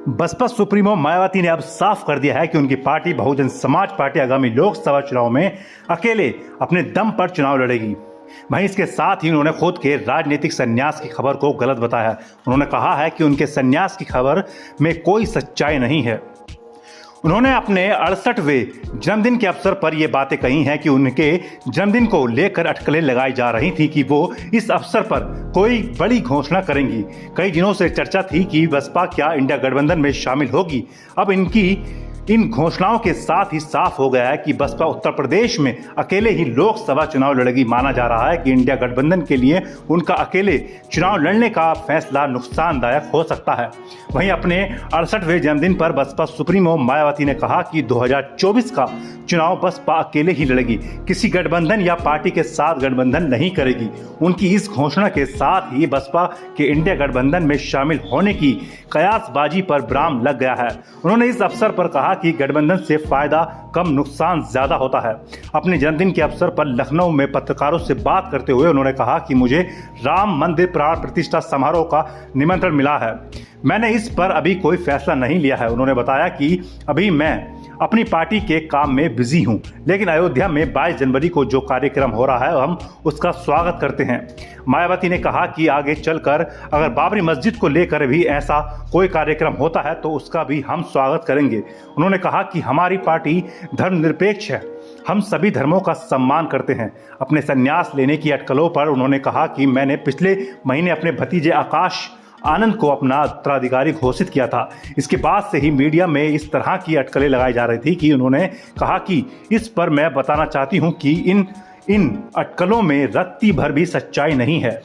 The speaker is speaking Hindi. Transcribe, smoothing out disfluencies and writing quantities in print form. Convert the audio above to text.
बसपा सुप्रीमो मायावती ने अब साफ कर दिया है कि उनकी पार्टी बहुजन समाज पार्टी आगामी लोकसभा चुनाव में अकेले अपने दम पर चुनाव लड़ेगी। वहीं इसके साथ ही उन्होंने खुद के राजनीतिक संन्यास की खबर को गलत बताया है। उन्होंने कहा है कि उनके संन्यास की खबर में कोई सच्चाई नहीं है। उन्होंने अपने 68वें जन्मदिन के अवसर पर ये बातें कही हैं कि उनके जन्मदिन को लेकर अटकलें लगाई जा रही थी कि वो इस अवसर पर कोई बड़ी घोषणा करेंगी। कई दिनों से चर्चा थी कि बसपा क्या इंडिया गठबंधन में शामिल होगी। अब इनकी इन घोषणाओं के साथ ही साफ हो गया है कि बसपा उत्तर प्रदेश में अकेले ही लोकसभा चुनाव लड़ेगी। माना जा रहा है कि इंडिया गठबंधन के लिए उनका अकेले चुनाव लड़ने का फैसला नुकसानदायक हो सकता है। वहीं अपने 68वें जन्मदिन पर बसपा सुप्रीमो मायावती ने कहा कि 2024 का चुनाव बसपा अकेले ही लड़ेगी, किसी गठबंधन या पार्टी के साथ गठबंधन नहीं करेगी। उनकी इस घोषणा के साथ ही बसपा के इंडिया गठबंधन में शामिल होने की कयासबाजी पर विराम लग गया है। उन्होंने इस अवसर पर कहा कि गठबंधन से फायदा कम नुकसान ज्यादा होता है। अपने जन्मदिन के अवसर पर लखनऊ में पत्रकारों से बात करते हुए उन्होंने कहा कि मुझे राम मंदिर प्राण प्रतिष्ठा समारोह का निमंत्रण मिला है। मैंने इस पर अभी कोई फैसला नहीं लिया है। उन्होंने बताया कि अभी मैं अपनी पार्टी के काम में बिजी हूं, लेकिन अयोध्या में 22 जनवरी को जो कार्यक्रम हो रहा है हम उसका स्वागत करते हैं। मायावती ने कहा कि आगे चलकर अगर बाबरी मस्जिद को लेकर भी ऐसा कोई कार्यक्रम होता है तो उसका भी हम स्वागत करेंगे। उन्होंने कहा कि हमारी पार्टी धर्मनिरपेक्ष है, हम सभी धर्मों का सम्मान करते हैं। अपने संन्यास लेने की अटकलों पर उन्होंने कहा कि मैंने पिछले महीने अपने भतीजे आकाश आनंद को अपना उत्तराधिकारी घोषित किया था। इसके बाद से ही मीडिया में इस तरह की अटकलें लगाई जा रही थी कि उन्होंने कहा कि इस पर मैं बताना चाहती हूं कि इन अटकलों में रत्ती भर भी सच्चाई नहीं है।